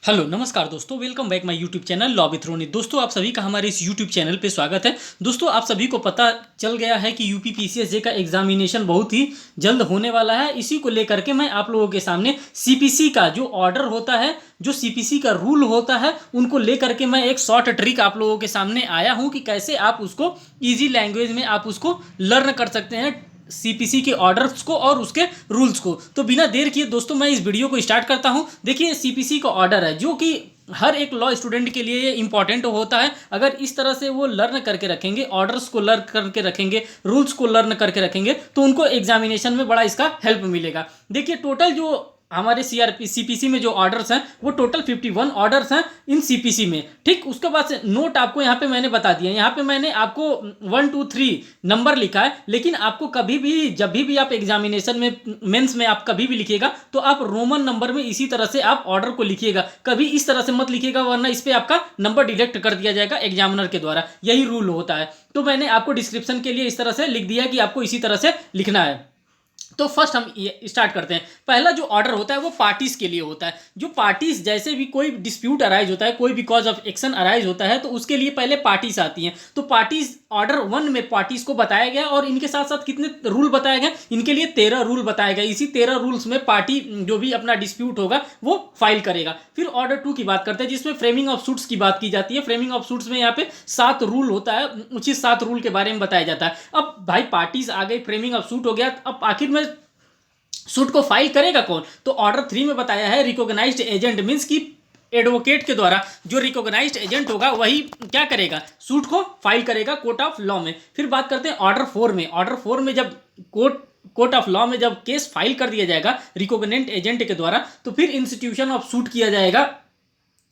Hello नमस्कार दोस्तों, welcome back my YouTube channel law with Ronit. दोस्तों आप सभी का हमारे इस यूट्यूब चैनल पे स्वागत है। दोस्तों आप सभी को पता चल गया है कि यूपी पीसीएस का एग्जामिनेशन बहुत ही जल्द होने वाला है। इसी को लेकर के मैं आप लोगों के सामने सीपीसी का जो ऑर्डर होता है, जो सीपीसी का रूल होता है, उनको लेकर के मैं एक शॉर्ट ट्रिक आप लोगों के सामने आया हूँ कि कैसे आप उसको ईजी लैंग्वेज में आप उसको लर्न कर सकते हैं, सीपीसी के ऑर्डर्स को और उसके रूल्स को। तो बिना देर किए दोस्तों मैं इस वीडियो को स्टार्ट करता हूं। देखिए सीपीसी का ऑर्डर है जो कि हर एक लॉ स्टूडेंट के लिए ये इंपॉर्टेंट होता है। अगर इस तरह से वो लर्न करके रखेंगे, ऑर्डर्स को लर्न करके रखेंगे, रूल्स को लर्न करके रखेंगे, तो उनको एग्जामिनेशन में बड़ा इसका हेल्प मिलेगा। देखिए टोटल जो हमारे सीपीसी में जो ऑर्डर्स हैं वो टोटल 51 ऑर्डर्स हैं इन सीपीसी में। ठीक, उसके बाद से नोट आपको यहाँ पे मैंने बता दिया। यहाँ पे मैंने आपको 1 2 3 नंबर लिखा है, लेकिन आपको कभी भी जब भी आप एग्जामिनेशन में मेंस में आप कभी भी लिखिएगा तो आप रोमन नंबर में इसी तरह से आप ऑर्डर को लिखिएगा। कभी इस तरह से मत लिखिएगा, वरना इस पर आपका नंबर डिडक्ट कर दिया जाएगा एग्जामिनर के द्वारा। यही रूल होता है। तो मैंने आपको डिस्क्रिप्शन के लिए इस तरह से लिख दिया कि आपको इसी तरह से लिखना है। तो फर्स्ट हम ये स्टार्ट करते हैं। पहला जो ऑर्डर होता है वो पार्टीज के लिए होता है। जो पार्टीज, जैसे भी कोई डिस्प्यूट अराइज होता है, कोई भी कॉज ऑफ एक्शन अराइज होता है, तो उसके लिए पहले पार्टीज आती हैं। तो पार्टीज ऑर्डर 1 में पार्टीज को बताया गया और इनके साथ साथ कितने रूल बताए गए, इनके लिए 13 रूल बताए गए। इसी 13 रूल्स में पार्टी जो भी अपना डिस्प्यूट होगा वो फाइल करेगा। फिर ऑर्डर 2 की बात करते हैं जिसमें फ्रेमिंग ऑफ सूट्स की बात की जाती है। फ्रेमिंग ऑफ सूट्स में यहाँ पे 7 रूल होता है, उचित 7 रूल के बारे में बताया जाता है। अब भाई पार्टीज आ गई, फ्रेमिंग ऑफ सूट हो गया, अब आखिर में सूट को फाइल करेगा कौन? तो ऑर्डर 3 में बताया है रिकॉग्नाइज्ड एजेंट, मींस कि एडवोकेट के द्वारा जो रिकॉग्नाइज्ड एजेंट होगा वही क्या करेगा, सूट को फाइल करेगा कोर्ट ऑफ लॉ में। फिर बात करते हैं ऑर्डर 4 में। ऑर्डर 4 में जब कोर्ट ऑफ लॉ में जब केस फाइल कर दिया जाएगा रिकॉग्नेंट एजेंट के द्वारा, तो फिर इंस्टीट्यूशन ऑफ सूट किया जाएगा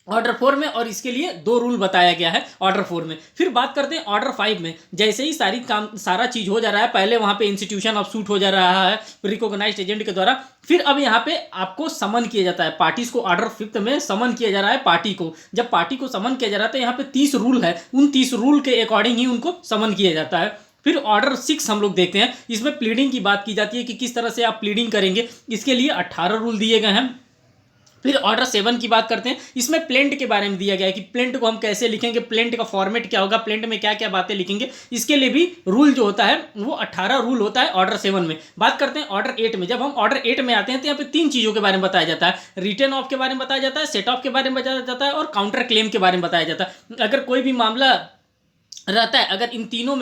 ऑर्डर 4 में, और इसके लिए 2 रूल बताया गया है ऑर्डर 4 में। फिर बात करते हैं ऑर्डर 5 में। जैसे ही सारा चीज हो जा रहा है, पहले वहां पे इंस्टीट्यूशन ऑफ सूट हो जा रहा है रिकॉग्नाइज्ड एजेंट के द्वारा, फिर अब यहाँ पे आपको समन किया जाता है पार्टीज को। ऑर्डर 5 में समन किया जा रहा है पार्टी को। जब पार्टी को समन किया जा रहा है तो यहाँ पे 30 रूल है, उन 30 रूल के अकॉर्डिंग ही उनको समन किया जाता है। फिर ऑर्डर 6 हम लोग देखते हैं। इसमें प्लीडिंग की बात की जाती है कि किस तरह से आप प्लीडिंग करेंगे। इसके लिए 18 रूल दिए गए हैं। फिर ऑर्डर 7 की बात करते हैं। इसमें प्लेंट के बारे में दिया गया है कि प्लेंट को हम कैसे लिखेंगे, प्लेंट का फॉर्मेट क्या होगा, प्लेंट में क्या क्या बातें लिखेंगे। इसके लिए भी रूल जो होता है वो 18 रूल होता है ऑर्डर 7 में। बात करते हैं ऑर्डर 8 में। जब हम ऑर्डर 8 में आते हैं तो यहाँ पे 3 चीजों के बारे में बताया जाता है। रिटर्न ऑफ के बारे में बताया जाता है, सेट ऑफ के बारे में बताया जाता है और काउंटर क्लेम के बारे में बताया जाता है। अगर कोई भी मामला रहता है, अगर इन तीनों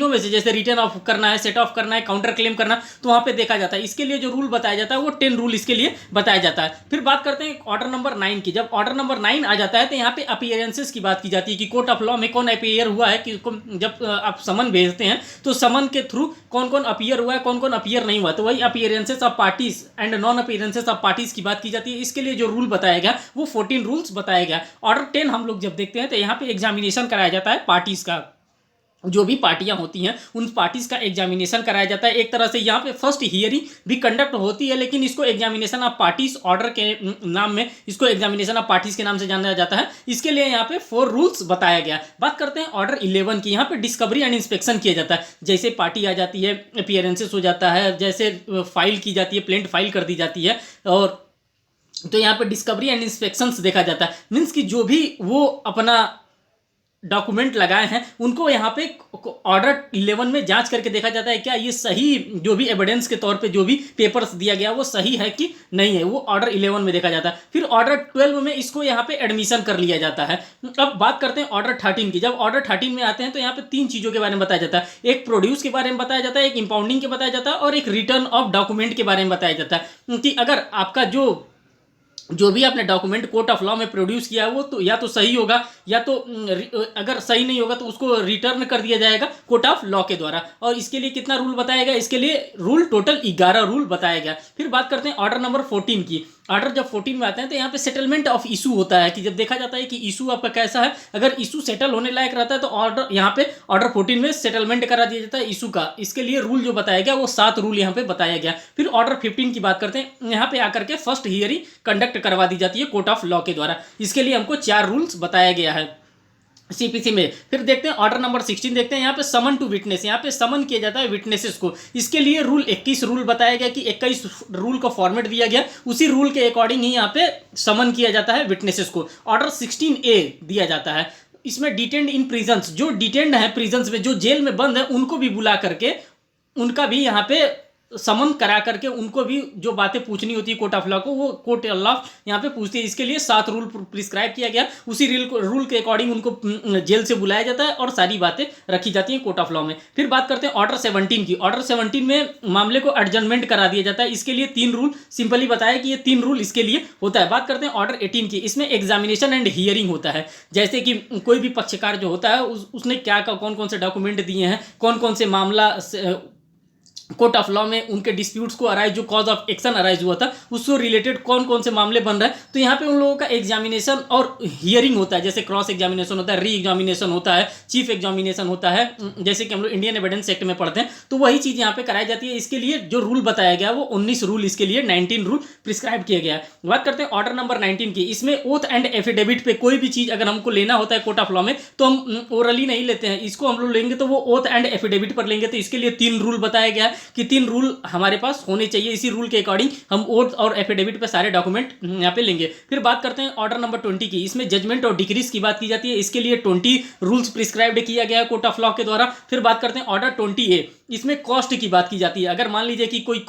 में से जैसे रिटर्न ऑफ करना है, सेट ऑफ करना है, काउंटर क्लेम करना, तो वहां पे देखा जाता है। इसके लिए जो रूल बताया जाता है वो 10 रूल इसके लिए बताया जाता है। फिर बात करते हैं ऑर्डर नंबर 9 की। जब ऑर्डर नंबर 9 आ जाता है तो यहाँ पे अपीयरेंसेस की बात की जाती है कि कोर्ट ऑफ लॉ में कौन अपीयर हुआ है, कि जब आप समन भेजते हैं तो समन के थ्रू कौन कौन अपीयर हुआ है, कौन कौन अपीयर नहीं हुआ। तो वही appearances of parties and non appearances of parties की बात की जाती है। इसके लिए जो रूल बताया गया वो 14 रूल्स बताया गया। ऑर्डर 10 हम लोग जब देखते हैं तो यहाँ पे एग्जामिनेशन कराया जाता है पार्टीज का। जो भी पार्टियां होती हैं उन पार्टीज का एग्जामिनेशन कराया जाता है। एक तरह से यहाँ पे फर्स्ट हियरिंग भी कंडक्ट होती है, लेकिन इसको एग्जामिनेशन ऑफ पार्टीज ऑर्डर के नाम में, इसको एग्जामिनेशन ऑफ पार्टीज के नाम से जाना जाता है। इसके लिए यहाँ पे 4 रूल्स बताया गया। बात करते हैं ऑर्डर 11 की। यहाँ पे डिस्कवरी एंड इंस्पेक्शन किया जाता है। जैसे पार्टी आ जाती है, अपीयरेंसेस हो जाता है, जैसे फाइल की जाती है, प्लेंट फाइल कर दी जाती है, और तो यहाँ पे डिस्कवरी एंड इंस्पेक्शन देखा जाता है। मीन्स कि जो भी वो अपना डॉक्यूमेंट लगाए हैं उनको यहाँ पे ऑर्डर 11 में जांच करके देखा जाता है क्या ये सही, जो भी एविडेंस के तौर पे जो भी पेपर्स दिया गया वो सही है कि नहीं है, वो ऑर्डर 11 में देखा जाता है। फिर ऑर्डर 12 में इसको यहाँ पे एडमिशन कर लिया जाता है। अब बात करते हैं ऑर्डर 13 की। जब ऑर्डर 13 में आते हैं तो यहाँ पे 3 चीजों के बारे में बताया जाता है। एक प्रोड्यूस के बारे में बताया जाता है, एक इंपाउंडिंग के बताया जाता है और एक रिटर्न ऑफ डॉक्यूमेंट के बारे में बताया जाता है कि अगर आपका जो भी आपने डॉक्यूमेंट कोर्ट ऑफ लॉ में प्रोड्यूस किया है वो तो या तो सही होगा, या तो अगर सही नहीं होगा तो उसको रिटर्न कर दिया जाएगा कोर्ट ऑफ लॉ के द्वारा। और इसके लिए कितना रूल बताया गया, इसके लिए रूल टोटल 11 रूल बताया गया। फिर बात करते हैं ऑर्डर नंबर 14 की। ऑर्डर जब 14 में आते हैं तो यहाँ पे सेटलमेंट ऑफ इशू होता है कि जब देखा जाता है कि इशू आपका कैसा है, अगर इशू सेटल होने लायक रहता है तो ऑर्डर यहाँ पे ऑर्डर 14 में सेटलमेंट करा दिया जाता है इशू का। इसके लिए रूल जो बताया गया वो 7 रूल यहाँ पे बताया गया। फिर ऑर्डर 15 की बात करते हैं। यहाँ पे आकर के फर्स्ट हियरिंग कंडक्ट करवा दी जाती है कोर्ट ऑफ लॉ के द्वारा। इसके लिए हमको 4 रूल्स बताया गया है। सीपीसी में। फिर देखते हैं ऑर्डर नंबर 16 देखते हैं, यहाँ पे समन टू विटनेस, यहाँ पे समन किया जाता है विटनेसेस को। इसके लिए रूल 21 रूल बताया गया कि 21 रूल का फॉर्मेट दिया गया, उसी रूल के अकॉर्डिंग ही यहाँ पे समन किया जाता है विटनेसेस को। ऑर्डर 16A दिया जाता है, इसमें डिटेंड इन प्रिजन्स, जो डिटेंड है प्रिजन्स में, जो जेल में बंद है, उनको भी बुला करके उनका भी यहाँ पे समन करा करके उनको भी जो बातें पूछनी होती है कोर्ट ऑफ लॉ को, वो कोर्ट ऑफ लॉ यहाँ पे पूछती है। इसके लिए 7 रूल प्रिस्क्राइब किया गया, उसी रूल के अकॉर्डिंग उनको जेल से बुलाया जाता है और सारी बातें रखी जाती हैं कोर्ट ऑफ लॉ में। फिर बात करते हैं ऑर्डर 17 की। ऑर्डर 17 में मामले को एडजमेंट करा दिया जाता है, इसके लिए 3 रूल सिंपली बताया कि ये 3 रूल इसके लिए होता है। बात करते हैं ऑर्डर 18 की। इसमें एग्जामिनेशन एंड हियरिंग होता है, जैसे कि कोई भी पक्षकार जो होता है उसने क्या कौन कौन से डॉक्यूमेंट दिए हैं, कौन कौन से मामला कोर्ट ऑफ लॉ में उनके डिस्प्यूट्स को अराइज, जो कॉज ऑफ एक्शन अराइज हुआ था उससे रिलेटेड कौन कौन से मामले बन रहे हैं, तो यहाँ पे उन लोगों का एग्जामिनेशन और हियरिंग होता है। जैसे क्रॉस एग्जामिनेशन होता है, री एग्जामिनेशन होता है, चीफ एग्जामिनेशन होता है, जैसे कि हम लोग इंडियन एविडेंस एक्ट में पढ़ते हैं, तो वही चीज़ यहाँ पे कराई जाती है। इसके लिए जो रूल बताया गया वो 19 रूल, इसके लिए 19 रूल प्रिस्क्राइब किया गया है। बात करते हैं ऑर्डर नंबर 19 की। इसमें ओथ एंड एफिडेविट पे कोई भी चीज़ अगर हमको लेना होता है कोर्ट ऑफ लॉ में, तो हम ओरली नहीं लेते हैं, इसको हम लोग लेंगे तो वो ओथ एंड एफिडेविट पर लेंगे। तो इसके लिए 3 रूल बताया गया है कि 3 रूल हमारे पास होने चाहिए, इसी रूल के अकॉर्डिंग हम ओथ और एफिडेविट पे सारे डॉक्यूमेंट यहाँ पे लेंगे। फिर बात करते हैं ऑर्डर नंबर 20 की। इसमें जजमेंट और डिक्रीज की बात की जाती है, इसके लिए 20 रूल्स प्रिस्क्राइब्ड किया गया है कोर्ट ऑफ लॉ के द्वारा। फिर बात करते हैं ऑर्डर 20A। इसमें कॉस्ट की बात की जाती है, अगर मान लीजिए कि कोई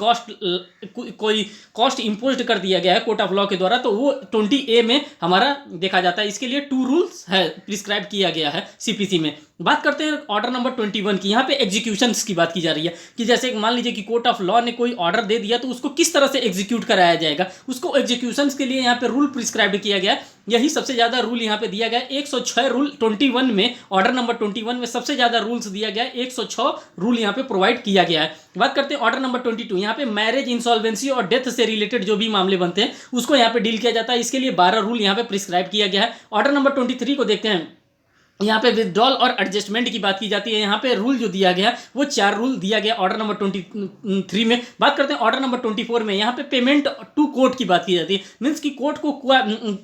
कॉस्ट इंपोज कर दिया गया है कोर्ट ऑफ लॉ के द्वारा, तो वो 20A में हमारा देखा जाता है। इसके लिए 2 रूल्स है प्रिस्क्राइब किया गया है सीपीसी में। बात करते हैं ऑर्डर नंबर 21 की। यहाँ पे एग्जीक्यूशंस की बात की जा रही है कि जैसे मान लीजिए कि कोर्ट ऑफ लॉ ने कोई ऑर्डर दे दिया तो उसको किस तरह से एग्जीक्यूट कराया जाएगा, उसको एग्जीक्यूशंस के लिए यहाँ पे रूल प्रिस्क्राइब किया गया। यही सबसे ज़्यादा रूल यहाँ पे दिया गया, 106 रूल 21 में, ऑर्डर नंबर 21 में सबसे ज़्यादा रूल्स दिया गया, 106 रूल यहाँ पे प्रोवाइड किया गया है। बात करते हैं ऑर्डर नंबर 22। यहाँ पे मैरिज, इंसॉल्वेंसी और डेथ से रिलेटेड जो भी मामले बनते हैं उसको यहाँ पे डील किया जाता है, इसके लिए 12 रूल यहाँ पे प्रिस्क्राइब किया गया है। ऑर्डर नंबर 23 को देखते हैं, यहाँ पे विथड्रॉल और एडजस्टमेंट की बात की जाती है। यहाँ पे रूल जो दिया गया वो 4 रूल दिया गया ऑर्डर नंबर 23 में। बात करते हैं ऑर्डर नंबर 24 में। यहाँ पे पेमेंट टू कोर्ट की बात की जाती है, मीन्स कि कोर्ट को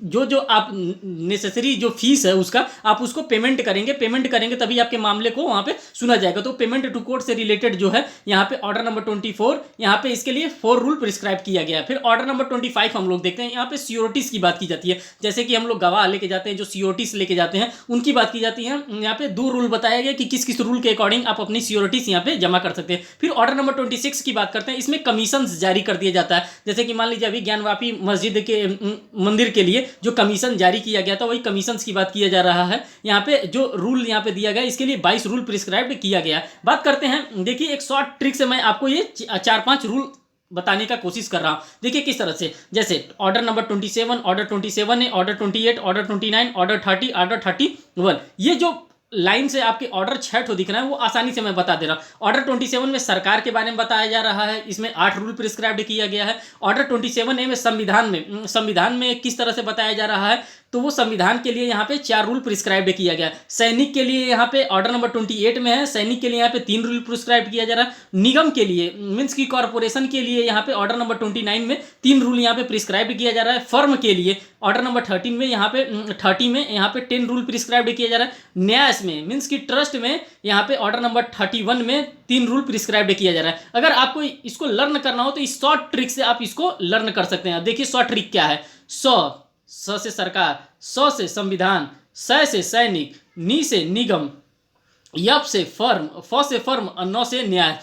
जो आप नेसेसरी जो फीस है उसका आप उसको पेमेंट करेंगे तभी आपके मामले को वहाँ पे सुना जाएगा। तो पेमेंट टू कोर्ट से रिलेटेड जो है यहाँ पे ऑर्डर नंबर 24, यहाँ पे इसके लिए 4 रूल प्रिस्क्राइब किया गया है। फिर ऑर्डर नंबर 25 हम लोग देखते हैं, यहाँ पे सियोरिटीज की बात की जाती है, जैसे कि हम लोग गवाह लेके जाते हैं, जो सियोरिटीज लेके जाते हैं उनकी बात की जाती है। यहाँ पे 2 रूल बताया गया कि किस किस रूल के अकॉर्डिंग आप अपनी सियोरिटीज यहाँ पे जमा कर सकते हैं। फिर ऑर्डर नंबर 26 की बात करते हैं, इसमें कमीशन जारी कर दिया जाता है, जैसे कि मान लीजिए अभी ज्ञानवापी मस्जिद के मंदिर के लिए जो कमीशन जारी किया गया था वही कमीशन की बात किया जा रहा है। यहाँ पे जो रूल यहाँ पे दिया गया इसके लिए 22 रूल प्रिस्क्राइब किया गया। बात करते हैं, देखिए एक शॉर्ट ट्रिक से मैं आपको ये 4-5 रूल बताने का कोशिश कर रहा हूं। देखिए किस तरह से, जैसे order number 27, order 27A, order 28, order 29, order 30, order 31, ये जो लाइन से आपके ऑर्डर 6 दिख रहे हैं वो आसानी से मैं बता दे रहा हूँ। ऑर्डर 27 में सरकार के बारे में बताया जा रहा है, इसमें 8 रूल प्रिस्क्राइब किया गया है। ऑर्डर 27A में संविधान में किस तरह से बताया जा रहा है, तो वो संविधान के लिए यहाँ पे 4 रूल प्रिस्क्राइब किया गया। सैनिक के लिए यहाँ पे ऑर्डर नंबर 28 में है, सैनिक के लिए यहाँ पे 3 रूल प्रिस्क्राइब किया जा रहा है। निगम के लिए मीन्स की कॉर्पोरेशन के लिए यहाँ पे ऑर्डर नंबर 29 में 3 रूल यहाँ पे प्रिस्क्राइब किया जा रहा है। फर्म के लिए ऑर्डर नंबर 13 में यहाँ पे 30 में यहाँ पे 10 रूल प्रिस्क्राइब किया जा रहा है। न्यास में मीन्स की ट्रस्ट में यहाँ पे ऑर्डर नंबर 31 में 3 रूल प्रिस्क्राइब किया जा रहा है। अगर आपको इसको लर्न करना हो तो इस शॉर्ट ट्रिक से आप इसको लर्न कर सकते हैं। देखिए शॉर्ट ट्रिक क्या है, स से सरकार, स से संविधान, स से सैनिक, नी से निगम, यप से फर्म, फ से फर्म और न से न्याय,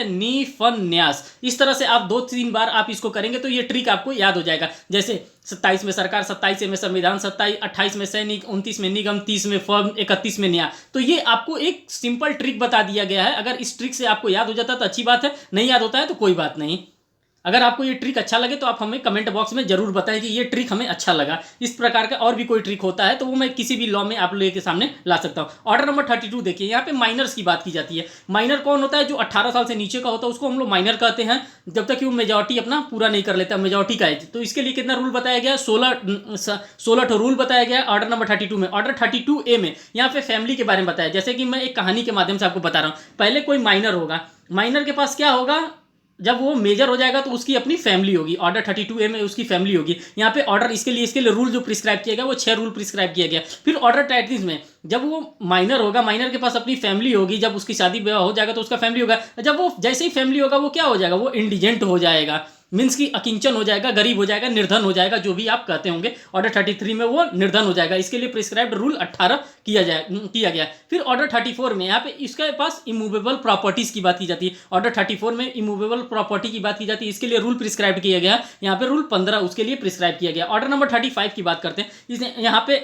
नी फन न्यास। इस तरह से आप 2-3 बार आप इसको करेंगे तो ये ट्रिक आपको याद हो जाएगा। जैसे 27 में सरकार, 27 में संविधान, 28 में सैनिक, 29 में निगम, 30 में फर्म, 31 में न्याय। तो ये आपको एक सिंपल ट्रिक बता दिया गया है। अगर इस ट्रिक से आपको याद हो जाता है तो अच्छी बात है, नहीं याद होता है तो कोई बात नहीं। अगर आपको ये ट्रिक अच्छा लगे तो आप हमें कमेंट बॉक्स में जरूर बताएं कि ये ट्रिक हमें अच्छा लगा। इस प्रकार का और भी कोई ट्रिक होता है तो वो मैं किसी भी लॉ में आप लोगों के सामने ला सकता हूँ। ऑर्डर नंबर 32 देखिए, यहाँ पे माइनर्स की बात की जाती है। माइनर कौन होता है, जो 18 साल से नीचे का होता है उसको हम लोग माइनर कहते हैं, जब तक कि वो मेजॉरिटी अपना पूरा नहीं कर लेता, मेजॉरिटी का एज। तो इसके लिए कितना रूल बताया गया, 16 रूल बताया गया ऑर्डर नंबर 32 में। ऑर्डर 32A में यहाँ पे फैमिली के बारे में बताया, जैसे कि मैं एक कहानी के माध्यम से आपको बता रहा हूँ। पहले कोई माइनर होगा, माइनर के पास क्या होगा, जब वो मेजर हो जाएगा तो उसकी अपनी फैमिली होगी, ऑर्डर 32A में उसकी फैमिली होगी। यहाँ पे ऑर्डर इसके लिए रूल जो प्रिस्क्राइब किया गया वो 6 रूल प्रिस्क्राइब किया गया। फिर ऑर्डर 33 में जब वो माइनर होगा, माइनर के पास अपनी फैमिली होगी, जब उसकी शादी ब्याह हो जाएगा तो उसका फैमिली होगा। जब वो जैसे ही फैमिली होगा वो क्या हो जाएगा, वो इंडिजेंट हो जाएगा, मीन्स की अकिंचन हो जाएगा, गरीब हो जाएगा, निर्धन हो जाएगा, जो भी आप कहते होंगे। ऑर्डर 33 में वो निर्धन हो जाएगा, इसके लिए प्रिस्क्राइब्ड रूल 18 किया गया। फिर ऑर्डर 34 में यहाँ पे इसके पास इमूवेबल प्रॉपर्टीज की बात की जाती है। ऑर्डर 34 में इमूवेबल प्रॉपर्टी की बात की जाती है, इसके लिए रूल प्रिस्क्राइब किया गया। यहाँ पे रूल 15 उसके लिए प्रिस्क्राइब किया गया। ऑर्डर नंबर 35 की बात करते हैं, यहाँ पे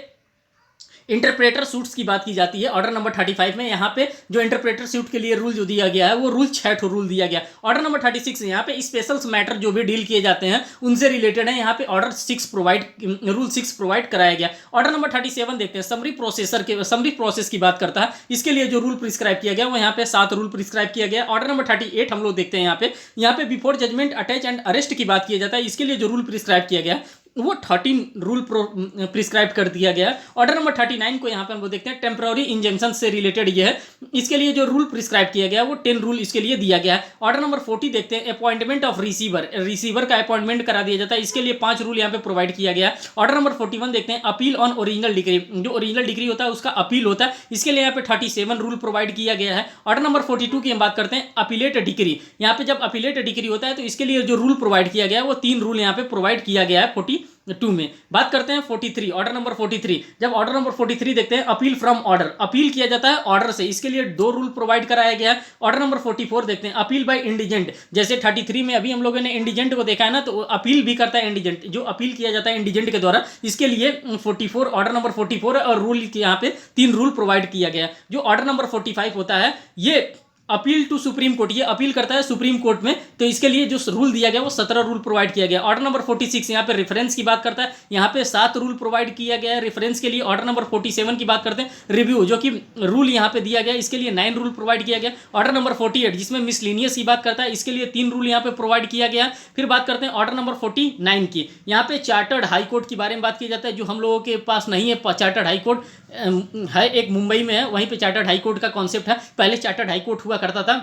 इंटरप्रेटर सूट्स की बात की जाती है। ऑर्डर नंबर 35 में यहाँ पे जो इंटरप्रेटर सूट के लिए रूल जो दिया गया है वो रूल 6 रूल दिया गया। ऑर्डर नंबर 36 यहाँ पे स्पेशल्स मैटर जो भी डील किए जाते हैं उनसे रिलेटेड है, यहाँ पे ऑर्डर रूल 6 प्रोवाइड कराया गया। ऑर्डर नंबर 37 देखते हैं, समरी प्रोसेस की बात करता है, इसके लिए जो रूल प्रिस्क्राइब किया गया वो यहाँ पे 7 रूल प्रिस्क्राइब किया गया। ऑर्डर नंबर 38 हम लोग देखते हैं, यहाँ पे before judgement attach and arrest की बात किया जाता है, इसके लिए जो रूल प्रिस्क्राइब किया गया वो 13 रूल प्रिस्क्राइब कर दिया गया। ऑर्डर नंबर 39 को यहाँ पे हम देखते हैं, टेम्पररी इंजंक्शन से रिलेटेड ये है, इसके लिए जो रूल प्रिस्क्राइब किया गया वो 10 रूल इसके लिए दिया गया है। ऑर्डर नंबर 40 देखते हैं, अपॉइंटमेंट ऑफ रिसीवर का अपॉइंटमेंट करा दिया जाता है, इसके लिए 5 रूल यहाँ पे प्रोवाइड किया गया। ऑर्डर नंबर 41 देखते हैं, अपील ऑन ओरिजिनल डिग्री, जो ओरिजिनल डिग्री होता है उसका अपील होता है, इसके लिए यहाँ पे 37 रूल प्रोवाइड किया गया है। ऑर्डर नंबर 42 की हम बात करते हैं, अपीलेट डिग्री, यहाँ पे जब अपीलेट डिग्री होता है तो इसके लिए जो रूल प्रोवाइड किया गया है वो 3 रूल यहाँ पे प्रोवाइड किया गया है। 42 में बात करते हैं 43, ऑर्डर नंबर 43, जब ऑर्डर नंबर 43 देखते हैं, अपील फ्रॉम ऑर्डर, अपील किया जाता है ऑर्डर से, इसके लिए 2 रूल प्रोवाइड कराया गया है। ऑर्डर नंबर 44 देखते हैं, अपील बाय इंडिजेंट, जैसे 33 में अभी हम लोगों ने इंडिजेंट को देखा है ना, तो अपील भी करता है इंडिजेंट, जो अपील किया जाता है इंडिजेंट के द्वारा, इसके लिए 44 ऑर्डर नंबर 44 और रूल यहाँ पे 3 रूल प्रोवाइड किया गया। जो ऑर्डर नंबर 45 होता है ये अपील टू सुप्रीम कोर्ट, ये अपील करता है सुप्रीम कोर्ट में, तो इसके लिए जो रूल दिया गया वो 17 रूल प्रोवाइड किया गया। ऑर्डर नंबर 46 यहाँ पे रेफरेंस की बात करता है, यहाँ पे 7 रूल प्रोवाइड किया गया है रेफरेंस के लिए। ऑर्डर नंबर 47 की बात करते हैं, रिव्यू जो कि रूल यहाँ पे दिया गया, इसके लिए 9 रूल प्रोवाइड किया गया। ऑर्डर नंबर 48 जिसमें मिसलिनियस की बात करता है, इसके लिए 3 रूल यहाँ पे प्रोवाइड किया गया। फिर बात करते हैं ऑर्डर नंबर 49 की, यहाँ पे चार्टर्ड हाई कोर्ट के बारे में बात की जाता है, जो हम लोगों के पास नहीं है। चार्टर्ड हाई कोर्ट है एक मुंबई में है, वहीं पे चार्टर्ड हाई कोर्ट का कॉन्सेप्ट है। पहले चार्टर्ड हाई कोर्ट हुआ करता था,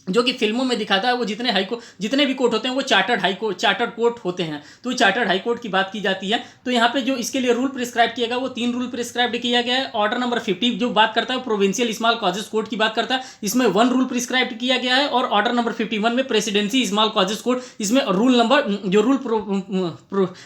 जो कि फिल्मों में दिखाता है, वो जितने भी कोर्ट होते हैं वो चार्टर्ड कोर्ट होते हैं, तो चार्टर्ड हाई कोर्ट की बात की जाती है। तो यहाँ पे जो इसके लिए रूल प्रिस्क्राइब किया गया वो 3 रूल प्रिस्क्राइब किया गया है। ऑर्डर नंबर 50 जो बात करता है प्रोविंशियल स्मॉल कॉजेस कोर्ट की बात करता है, इसमें 1 रूल प्रिस्क्राइब किया गया है। और ऑर्डर नंबर 51 में प्रेसिडेंसी स्मॉल कॉजेस कोर्ट, इसमें रूल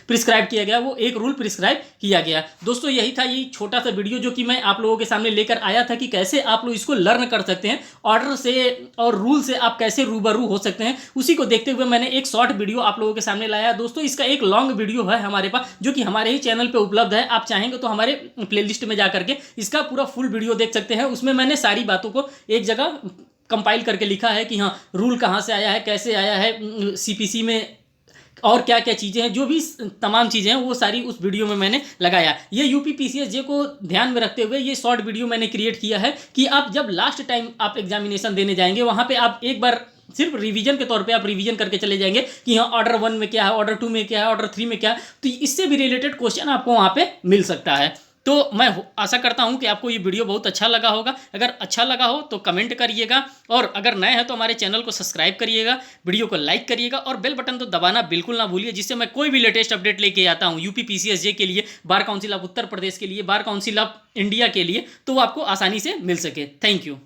प्रिस्क्राइब किया गया वो 1 रूल प्रिस्क्राइब किया गया। दोस्तों यही था ये छोटा सा वीडियो जो कि मैं आप लोगों के सामने लेकर आया था कि कैसे आप लोग इसको लर्न कर सकते हैं, ऑर्डर से और रूल से आप कैसे रूबरू हो सकते हैं। उसी को देखते हुए मैंने एक शॉर्ट वीडियो आप लोगों के सामने लाया। दोस्तों इसका एक लॉन्ग वीडियो है हमारे पास, जो कि हमारे ही चैनल पे उपलब्ध है, आप चाहेंगे तो हमारे प्लेलिस्ट में जाकर के इसका पूरा फुल वीडियो देख सकते हैं। उसमें मैंने सारी बातों को एक जगह कंपाइल करके लिखा है कि हाँ रूल कहाँ से आया है, कैसे आया है, सीपीसी में और क्या क्या चीज़ें हैं, जो भी तमाम चीज़ें हैं वो सारी उस वीडियो में मैंने लगाया। ये यूपी पीसीएस जे को ध्यान में रखते हुए ये शॉर्ट वीडियो मैंने क्रिएट किया है कि आप जब लास्ट टाइम आप एग्जामिनेशन देने जाएंगे वहाँ पे आप एक बार सिर्फ रिवीजन के तौर पे आप रिवीजन करके चले जाएंगे कि हाँ ऑर्डर 1 में क्या है, ऑर्डर 2 में क्या है, ऑर्डर 3 में क्या है, तो इससे भी रिलेटेड क्वेश्चन आपको वहाँ पे मिल सकता है। तो मैं आशा करता हूं कि आपको ये वीडियो बहुत अच्छा लगा होगा। अगर अच्छा लगा हो तो कमेंट करिएगा, और अगर नए हैं तो हमारे चैनल को सब्सक्राइब करिएगा, वीडियो को लाइक करिएगा और बेल बटन तो दबाना बिल्कुल ना भूलिए, जिससे मैं कोई भी लेटेस्ट अपडेट लेके आता हूं यूपी पीसीएस जे के लिए, bar council of Uttar Pradesh के लिए, बार काउंसिल ऑफ इंडिया के लिए, तो वो आपको आसानी से मिल सके। Thank you.